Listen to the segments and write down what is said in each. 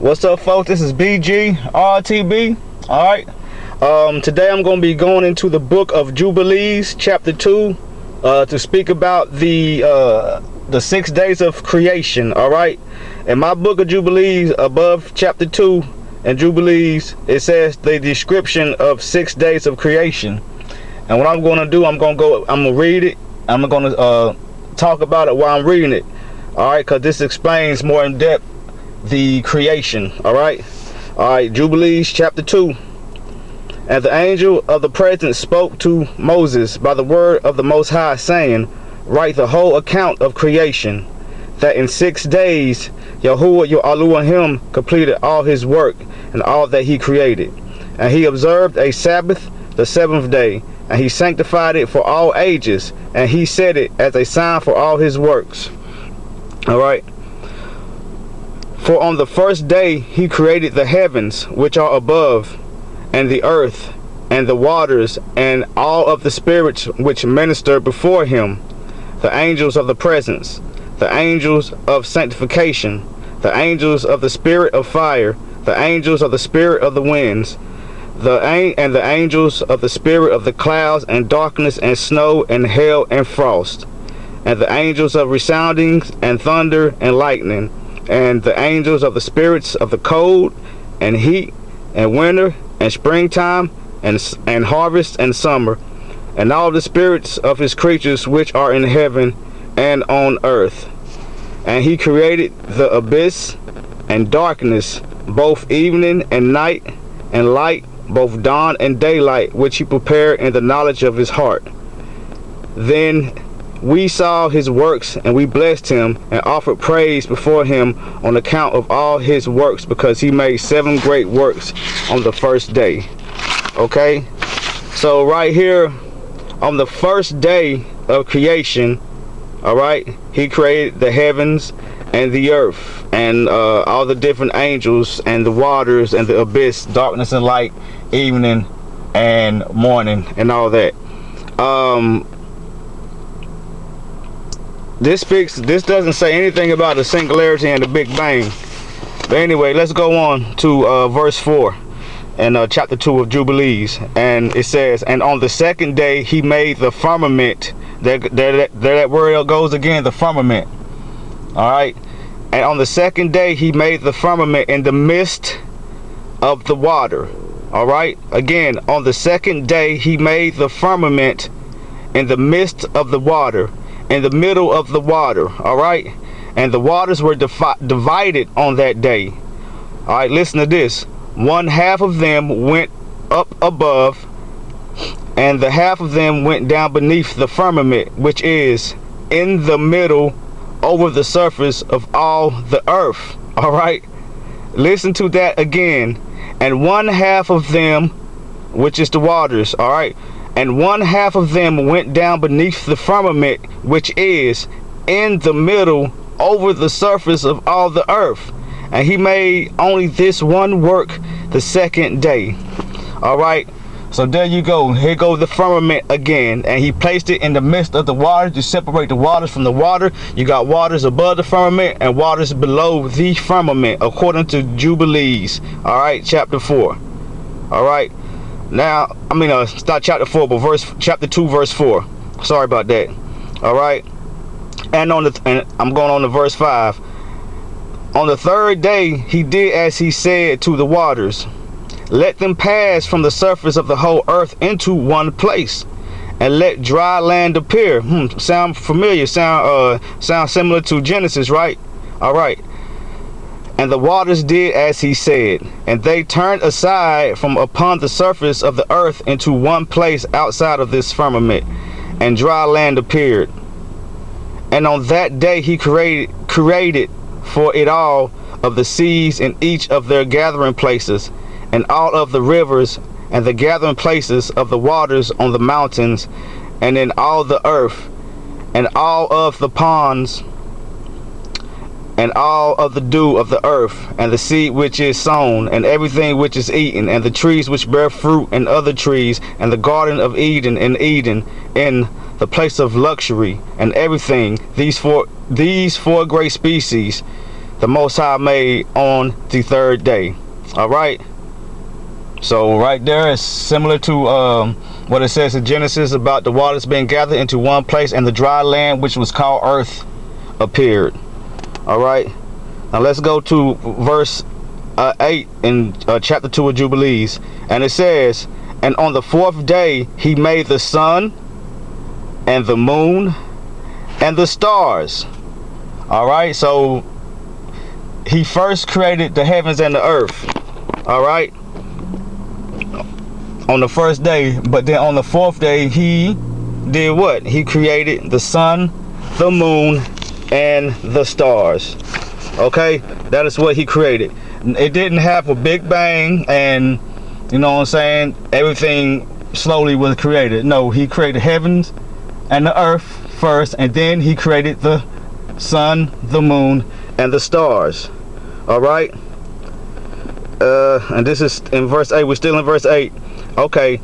What's up, folks? This is BG Alright. Today I'm going to be going into the Book of Jubilees Chapter 2 to speak about the 6 days of creation. Alright. In my Book of Jubilees, above Chapter 2 and Jubilees, it says the description of 6 days of creation. And what I'm going to do, I'm going to read it. I'm going to talk about it while I'm reading it. Alright, because this explains more in depth the creation. Alright. Jubilees chapter 2. And the angel of the presence spoke to Moses by the word of the Most High, saying, write the whole account of creation, that in 6 days Yahuwah your Elohim completed all his work and all that he created. And he observed a Sabbath the 7th day, and he sanctified it for all ages, and he set it as a sign for all his works. Alright. For on the first day he created the heavens which are above, and the earth, and the waters, and all of the spirits which minister before him, the angels of the presence, the angels of sanctification, the angels of the spirit of fire, the angels of the spirit of the winds, and the angels of the spirit of the clouds and darkness and snow and hail and frost, and the angels of resoundings and thunder and lightning, and the angels of the spirits of the cold and heat and winter and springtime and harvest and summer, and all the spirits of his creatures which are in heaven and on earth. And he created the abyss and darkness, both evening and night, and light, both dawn and daylight, which he prepared in the knowledge of his heart. Then we saw his works, and we blessed him and offered praise before him on account of all his works, because he made 7 great works on the first day. Okay, so right here on the first day of creation, all right, he created the heavens and the earth and all the different angels and the waters and the abyss, darkness and light, evening and morning, and all that. This doesn't say anything about the singularity and the Big Bang. But anyway, let's go on to verse 4 in chapter 2 of Jubilees. And it says, and on the second day he made the firmament. There that word goes again, the firmament. Alright. And on the second day he made the firmament in the midst of the water. Alright. Again, on the second day he made the firmament in the midst of the water, in the middle of the water. Alright. And the waters were divided on that day. Alright, listen to this. One half of them went up above, and the half of them went down beneath the firmament, which is in the middle over the surface of all the earth. Alright. Listen to that again. And one half of them, which is the waters, alright, and one half of them went down beneath the firmament, which is in the middle over the surface of all the earth. And he made only this one work the second day. Alright, so there you go. Here goes the firmament again, and he placed it in the midst of the water to separate the waters from the water. You got waters above the firmament and waters below the firmament, according to Jubilees. Alright, chapter 4. Alright. Now, it's not chapter 4, but chapter 2, verse 4. Sorry about that. Alright. And I'm going on to verse 5. On the third day he did as he said to the waters, let them pass from the surface of the whole earth into one place, and let dry land appear. Sound familiar? Sound similar to Genesis, right? Alright. And the waters did as he said, and they turned aside from upon the surface of the earth into one place outside of this firmament, and dry land appeared. And on that day he created for it all of the seas in each of their gathering places, and all of the rivers and the gathering places of the waters on the mountains, and in all the earth, and all of the ponds, and all of the dew of the earth, and the seed which is sown, and everything which is eaten, and the trees which bear fruit, and other trees, and the garden of Eden in Eden, in the place of luxury, and everything, these four great species, the Most High made on the third day. All right. So right there is similar to what it says in Genesis about the waters being gathered into one place, and the dry land, which was called earth, appeared. All right. Now let's go to verse 8 in chapter 2 of Jubilees, and it says, and on the fourth day he made the sun and the moon and the stars. All right, so he first created the heavens and the earth. All right, on the first day, but then on the fourth day he did what? He created the sun, the moon, and the stars. Okay, that is what he created. It didn't have a big bang and, you know what I'm saying, everything slowly was created. No, he created heavens and the earth first, and then he created the sun, the moon, and the stars. All right. And this is in verse 8. We're still in verse 8. Okay.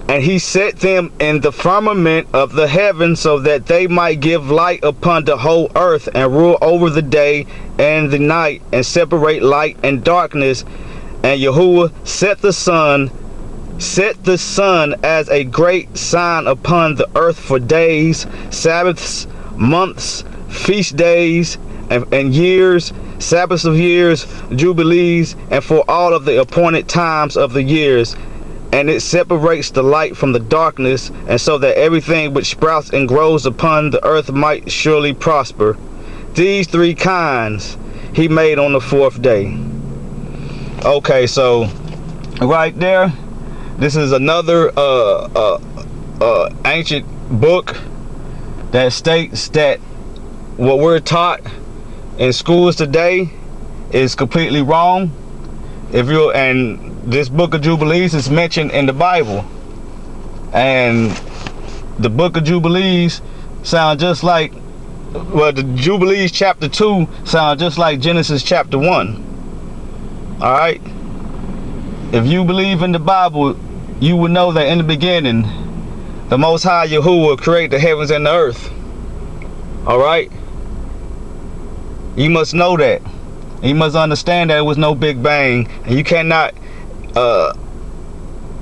And he set them in the firmament of the heavens, so that they might give light upon the whole earth, and rule over the day and the night, and separate light and darkness. And Yahuwah set the sun as a great sign upon the earth for days, Sabbaths, months, feast days, and years, Sabbaths of years, jubilees, and for all of the appointed times of the years. And it separates the light from the darkness, and so that everything which sprouts and grows upon the earth might surely prosper. These three kinds he made on the fourth day. Okay, so right there, this is another ancient book that states that what we're taught in schools today is completely wrong. And this Book of Jubilees is mentioned in the Bible, and the Book of Jubilees sound just like, well, the Jubilees chapter 2 sound just like Genesis chapter 1. All right. If you believe in the Bible, you will know that in the beginning, the Most High Yahuwah created the heavens and the earth. All right. You must know that. You must understand that it was no big bang, and you cannot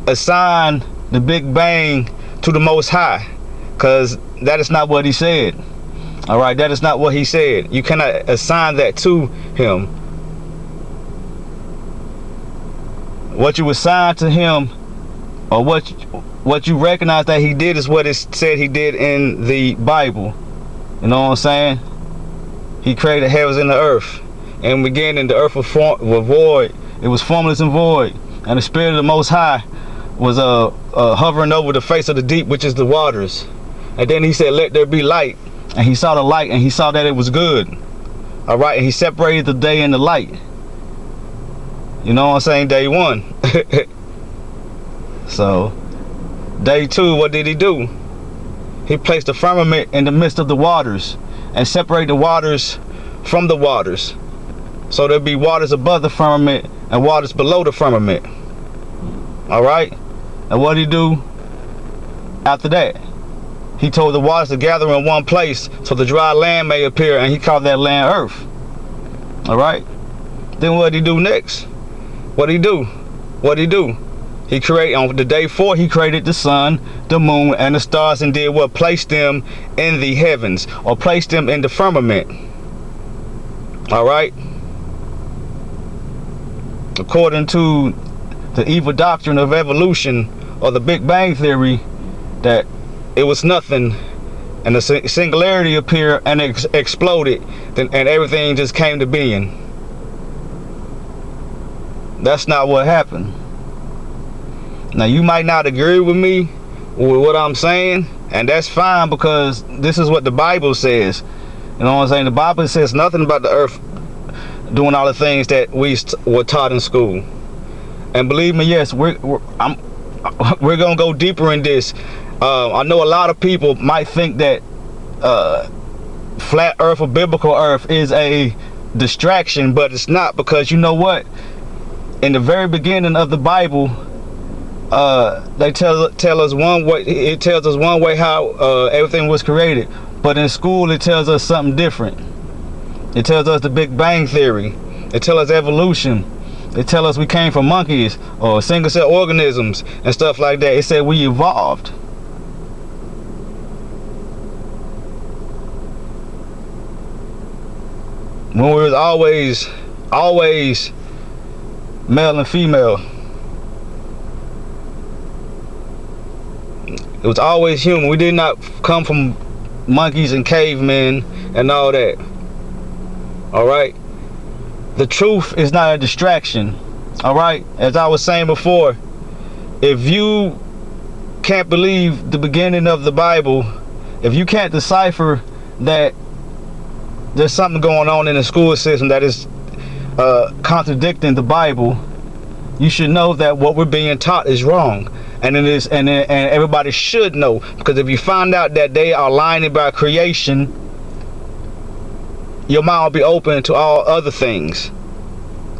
assign the big bang to the Most High, because that is not what he said. All right, that is not what he said. You cannot assign that to him. What you assign to him, or what you recognize that he did, is what it said he did in the Bible. You know what I'm saying? He created the heavens and the earth. And beginning, the earth was void. It was formless and void. And the Spirit of the Most High was hovering over the face of the deep, which is the waters. And then he said, let there be light. And he saw the light, and he saw that it was good. All right, and he separated the day and the light. You know what I'm saying? Day one. So, day two, what did he do? He placed the firmament in the midst of the waters, and separated the waters from the waters. So there'll be waters above the firmament and waters below the firmament. All right. And what did he do after that? He told the waters to gather in one place, so the dry land may appear, and he called that land earth. All right. Then what did he do next? What did he do? What did he do? He created, on the day 4, he created the sun, the moon, and the stars, and did what? Placed them in the heavens, or placed them in the firmament. All right. According to the evil doctrine of evolution, or the Big Bang Theory, that it was nothing, and the singularity appeared and exploded, and everything just came to being. That's not what happened. Now, you might not agree with me with what I'm saying, and that's fine, because this is what the Bible says. You know what I'm saying? The Bible says nothing about the earth doing all the things that we were taught in school. And believe me, yes, we're gonna go deeper in this. I know a lot of people might think that flat earth or biblical earth is a distraction, but it's not, because you know what? In the very beginning of the Bible, they tell us one way. It tells us one way how everything was created, but in school it tells us something different. It tells us the Big Bang Theory. It tells us evolution. It tells us we came from monkeys or single cell organisms and stuff like that. It said we evolved. When we was always male and female. It was always human. We did not come from monkeys and cavemen and all that. Alright? The truth is not a distraction. Alright? As I was saying before, if you can't believe the beginning of the Bible, if you can't decipher that there's something going on in the school system that is contradicting the Bible, you should know that what we're being taught is wrong. And it is, and everybody should know, because if you find out that they are lying about creation, your mind will be open to all other things.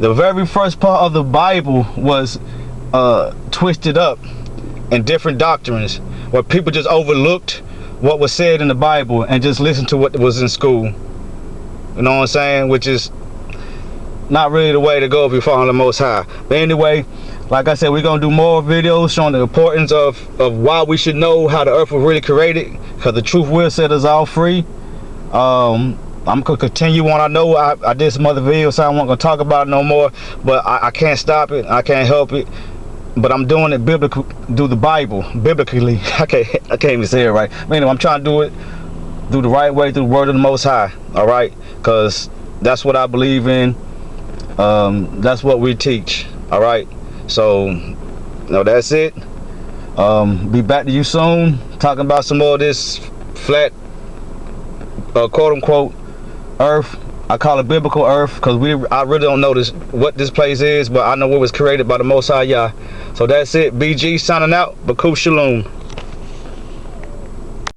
The very first part of the Bible was twisted up in different doctrines, where people just overlooked what was said in the Bible and just listened to what was in school. You know what I'm saying? Which is not really the way to go if you're following the Most High. But anyway, like I said, we're going to do more videos showing the importance of why we should know how the earth was really created, because the truth will set us all free. I'm going to continue on. I know I did some other videos, so I wasn't going to talk about it no more, but I can't stop it. I can't help it. But I'm doing it biblically, do the Bible biblically. I can't even say it right. But anyway, I'm trying to do it the right way, through the word of the Most High. All right, because that's what I believe in. That's what we teach. All right, so that's it. Be back to you soon, talking about some more of this flat quote-unquote earth. I call it biblical earth, because I really don't know what this place is, but I know it was created by the Most High Yah. So that's it. BG signing out. Book of Shalom.